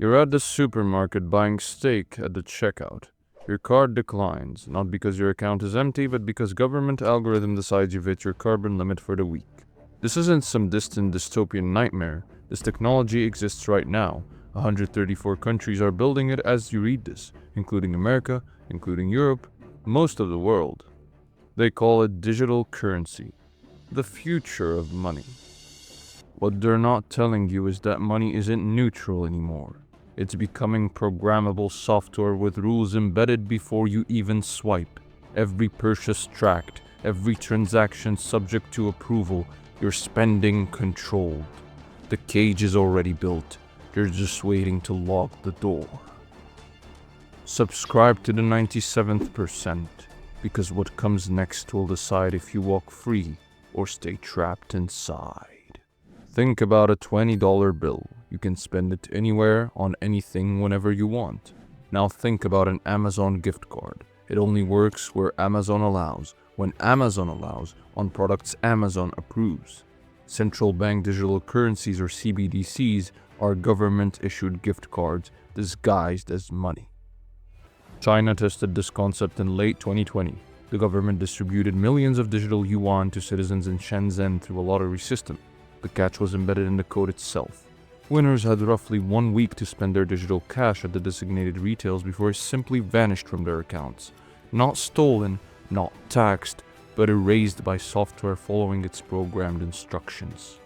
You're at the supermarket buying steak at the checkout. Your card declines, not because your account is empty, but because government algorithm decides you've hit your carbon limit for the week. This isn't some distant dystopian nightmare. This technology exists right now. 134 countries are building it as you read this, including America, including Europe, most of the world. They call it digital currency, the future of money. What they're not telling you is that money isn't neutral anymore. It's becoming programmable software with rules embedded before you even swipe. Every purchase tracked, every transaction subject to approval, your spending controlled. The cage is already built. You're just waiting to lock the door. Subscribe to the 97th%, because what comes next will decide if you walk free or stay trapped inside. Think about a $20 bill. You can spend it anywhere, on anything, whenever you want. Now think about an Amazon gift card. It only works where Amazon allows, when Amazon allows, on products Amazon approves. Central Bank Digital Currencies, or CBDCs, are government-issued gift cards disguised as money. China tested this concept in late 2020. The government distributed millions of digital yuan to citizens in Shenzhen through a lottery system. The catch was embedded in the code itself. Winners had roughly 1 week to spend their digital cash at the designated retails before it simply vanished from their accounts. Not stolen, not taxed, but erased by software following its programmed instructions.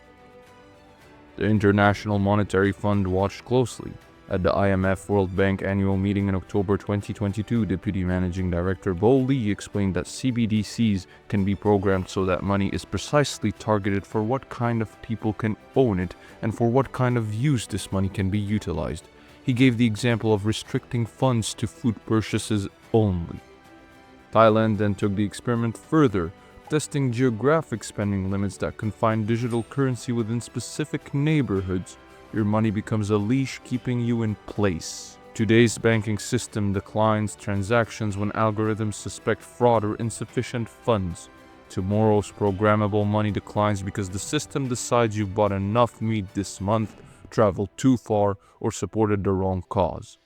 The International Monetary Fund watched closely. At the IMF World Bank annual meeting in October 2022, Deputy Managing Director Bo Li explained that CBDCs can be programmed so that money is precisely targeted for what kind of people can own it and for what kind of use this money can be utilized. He gave the example of restricting funds to food purchases only. Thailand then took the experiment further, testing geographic spending limits that confine digital currency within specific neighborhoods. Your money becomes a leash keeping you in place. Today's banking system declines transactions when algorithms suspect fraud or insufficient funds. Tomorrow's programmable money declines because the system decides you bought enough meat this month, traveled too far, or supported the wrong cause.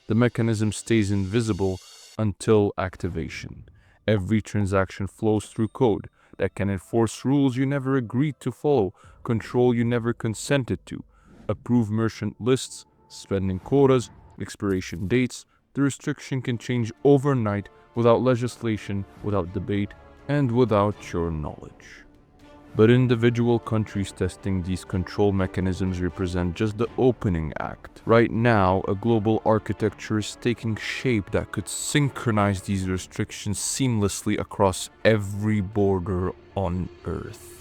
The mechanism stays invisible until activation. Every transaction flows through code that can enforce rules you never agreed to follow, control you never consented to, approve merchant lists, spending quotas, expiration dates. The restriction can change overnight without legislation, without debate, and without your knowledge. But individual countries testing these control mechanisms represent just the opening act. Right now, a global architecture is taking shape that could synchronize these restrictions seamlessly across every border on Earth.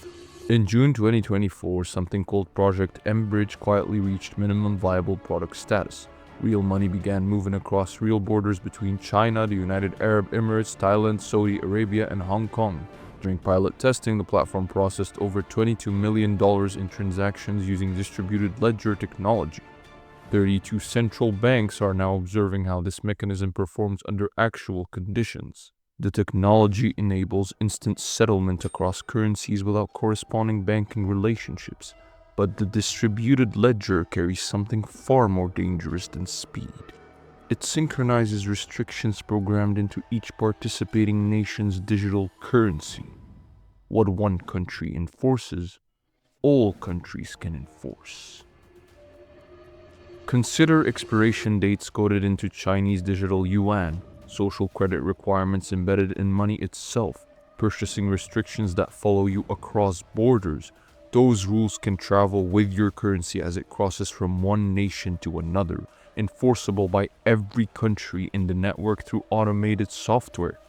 In June 2024, something called Project M-Bridge quietly reached minimum viable product status. Real money began moving across real borders between China, the United Arab Emirates, Thailand, Saudi Arabia, and Hong Kong. During pilot testing, the platform processed over $22 million in transactions using distributed ledger technology. 32 central banks are now observing how this mechanism performs under actual conditions. The technology enables instant settlement across currencies without corresponding banking relationships. But the distributed ledger carries something far more dangerous than speed. It synchronizes restrictions programmed into each participating nation's digital currency. What one country enforces, all countries can enforce. Consider expiration dates coded into Chinese digital yuan, social credit requirements embedded in money itself, purchasing restrictions that follow you across borders. Those rules can travel with your currency as it crosses from one nation to another, enforceable by every country in the network through automated software.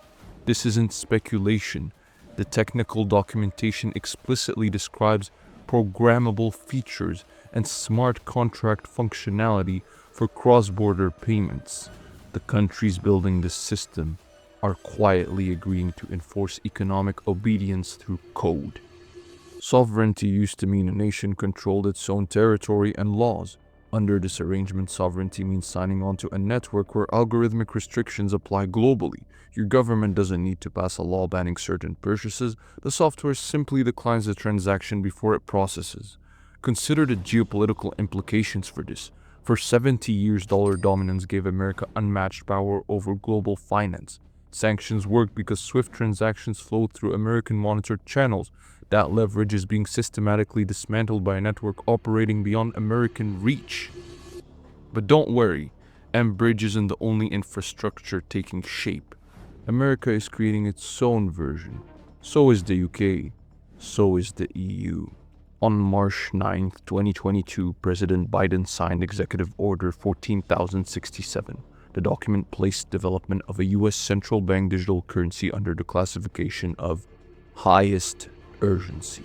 This isn't speculation. The technical documentation explicitly describes programmable features and smart contract functionality for cross-border payments. The countries building this system are quietly agreeing to enforce economic obedience through code. Sovereignty used to mean a nation controlled its own territory and laws. Under this arrangement, sovereignty means signing on to a network where algorithmic restrictions apply globally. Your government doesn't need to pass a law banning certain purchases. The software simply declines the transaction before it processes. Consider the geopolitical implications for this. For 70 years, dollar dominance gave America unmatched power over global finance. Sanctions worked because SWIFT transactions flowed through American-monitored channels. That leverage is being systematically dismantled by a network operating beyond American reach. But don't worry, M-Bridge isn't the only infrastructure taking shape. America is creating its own version. So is the UK. So is the EU. On March 9, 2022, President Biden signed Executive Order 14,067. The document placed development of a U.S. Central Bank Digital Currency under the classification of highest urgency.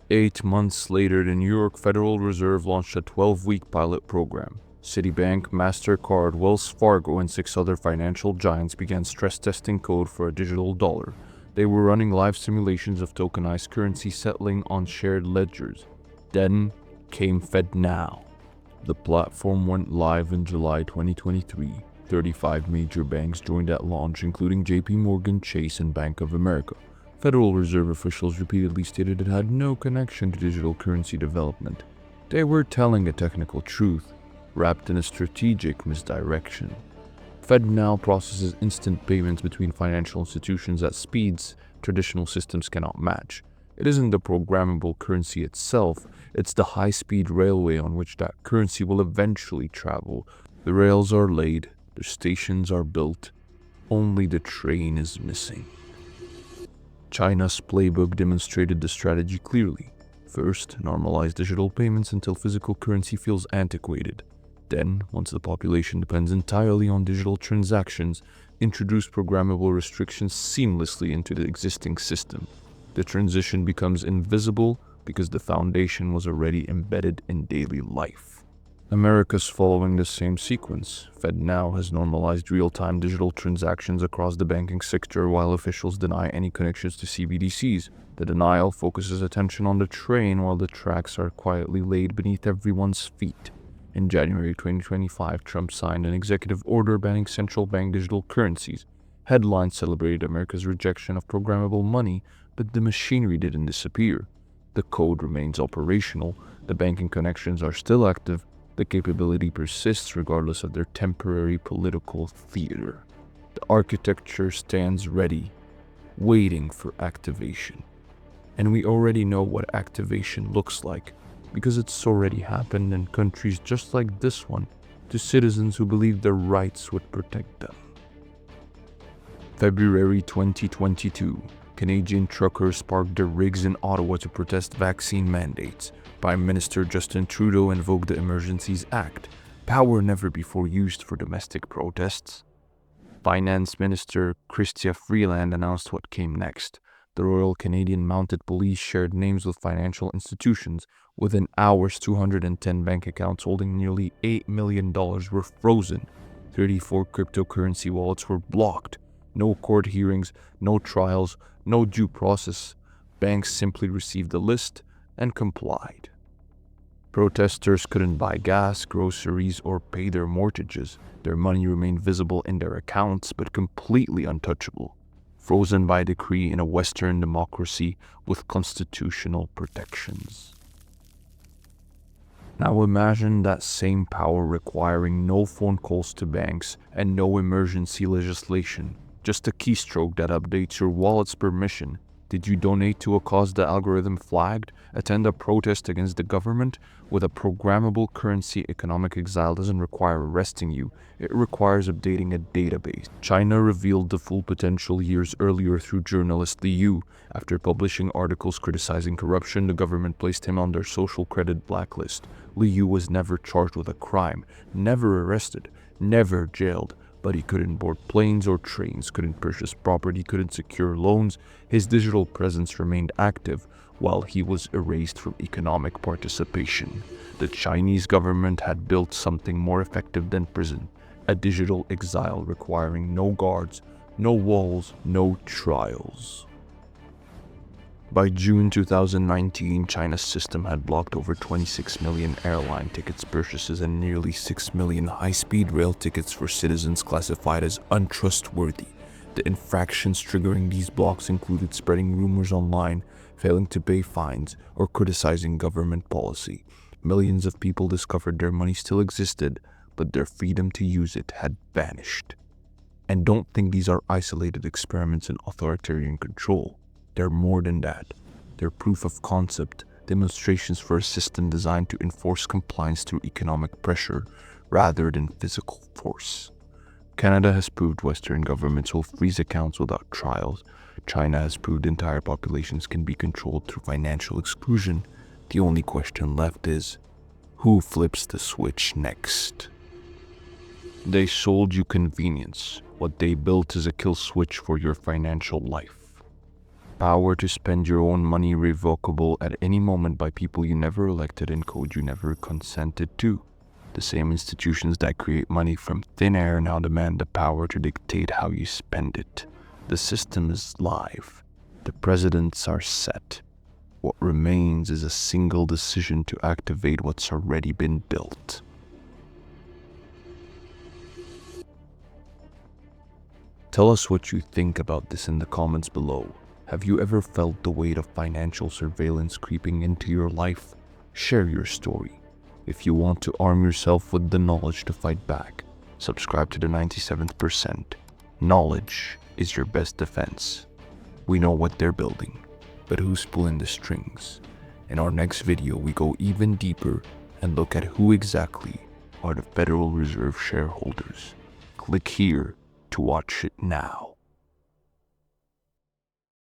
8 months later, the New York Federal Reserve launched a 12-week pilot program. Citibank, MasterCard, Wells Fargo, and 6 other financial giants began stress testing code for a digital dollar. They were running live simulations of tokenized currency settling on shared ledgers. Then came FedNow. The platform went live in July 2023. 35 major banks joined at launch, including JP Morgan, Chase, and Bank of America. Federal Reserve officials repeatedly stated it had no connection to digital currency development. They were telling a technical truth, wrapped in a strategic misdirection. FedNow processes instant payments between financial institutions at speeds traditional systems cannot match. It isn't the programmable currency itself, it's the high-speed railway on which that currency will eventually travel. The rails are laid, the stations are built, only the train is missing. China's playbook demonstrated the strategy clearly. First, normalize digital payments until physical currency feels antiquated. Then, once the population depends entirely on digital transactions, introduce programmable restrictions seamlessly into the existing system. The transition becomes invisible because the foundation was already embedded in daily life. America's following the same sequence. FedNow has normalized real-time digital transactions across the banking sector while officials deny any connections to CBDCs. The denial focuses attention on the train while the tracks are quietly laid beneath everyone's feet. In January 2025, Trump signed an executive order banning central bank digital currencies. Headlines celebrated America's rejection of programmable money, but the machinery didn't disappear. The code remains operational, the banking connections are still active, the capability persists regardless of their temporary political theater. The architecture stands ready, waiting for activation. And we already know what activation looks like, because it's already happened in countries just like this one, to citizens who believed their rights would protect them. February 2022, Canadian truckers parked their rigs in Ottawa to protest vaccine mandates. Prime Minister Justin Trudeau invoked the Emergencies Act, power never before used for domestic protests. Finance Minister Chrystia Freeland announced what came next. The Royal Canadian Mounted Police shared names with financial institutions. Within hours, 210 bank accounts holding nearly $8 million were frozen. 34 cryptocurrency wallets were blocked. No court hearings, no trials, no due process. Banks simply received the list and complied. Protesters couldn't buy gas, groceries, or pay their mortgages. Their money remained visible in their accounts, but completely untouchable. Frozen by decree in a Western democracy with constitutional protections. Now imagine that same power requiring no phone calls to banks and no emergency legislation, just a keystroke that updates your wallet's permission. Did you donate to a cause the algorithm flagged? Attend a protest against the government? With a programmable currency, economic exile doesn't require arresting you. It requires updating a database. China revealed the full potential years earlier through journalist Li Yu. After publishing articles criticizing corruption, the government placed him on their social credit blacklist. Li Yu was never charged with a crime, never arrested, never jailed. But he couldn't board planes or trains, couldn't purchase property, couldn't secure loans. His digital presence remained active while he was erased from economic participation. The Chinese government had built something more effective than prison, a digital exile requiring no guards, no walls, no trials. By June 2019, China's system had blocked over 26 million airline tickets purchases and nearly 6 million high-speed rail tickets for citizens classified as untrustworthy. The infractions triggering these blocks included spreading rumors online, failing to pay fines, or criticizing government policy. Millions of people discovered their money still existed, but their freedom to use it had vanished. And don't think these are isolated experiments in authoritarian control. They're more than that. They're proof of concept, demonstrations for a system designed to enforce compliance through economic pressure rather than physical force. Canada has proved Western governments will freeze accounts without trials. China has proved entire populations can be controlled through financial exclusion. The only question left is, who flips the switch next? They sold you convenience. What they built is a kill switch for your financial life. Power to spend your own money revocable at any moment by people you never elected and code you never consented to. The same institutions that create money from thin air now demand the power to dictate how you spend it. The system is live. The precedents are set. What remains is a single decision to activate what's already been built. Tell us what you think about this in the comments below. Have you ever felt the weight of financial surveillance creeping into your life? Share your story. If you want to arm yourself with the knowledge to fight back, subscribe to the 97th percent. Knowledge is your best defense. We know what they're building, but who's pulling the strings? In our next video, we go even deeper and look at who exactly are the Federal Reserve shareholders. Click here to watch it now.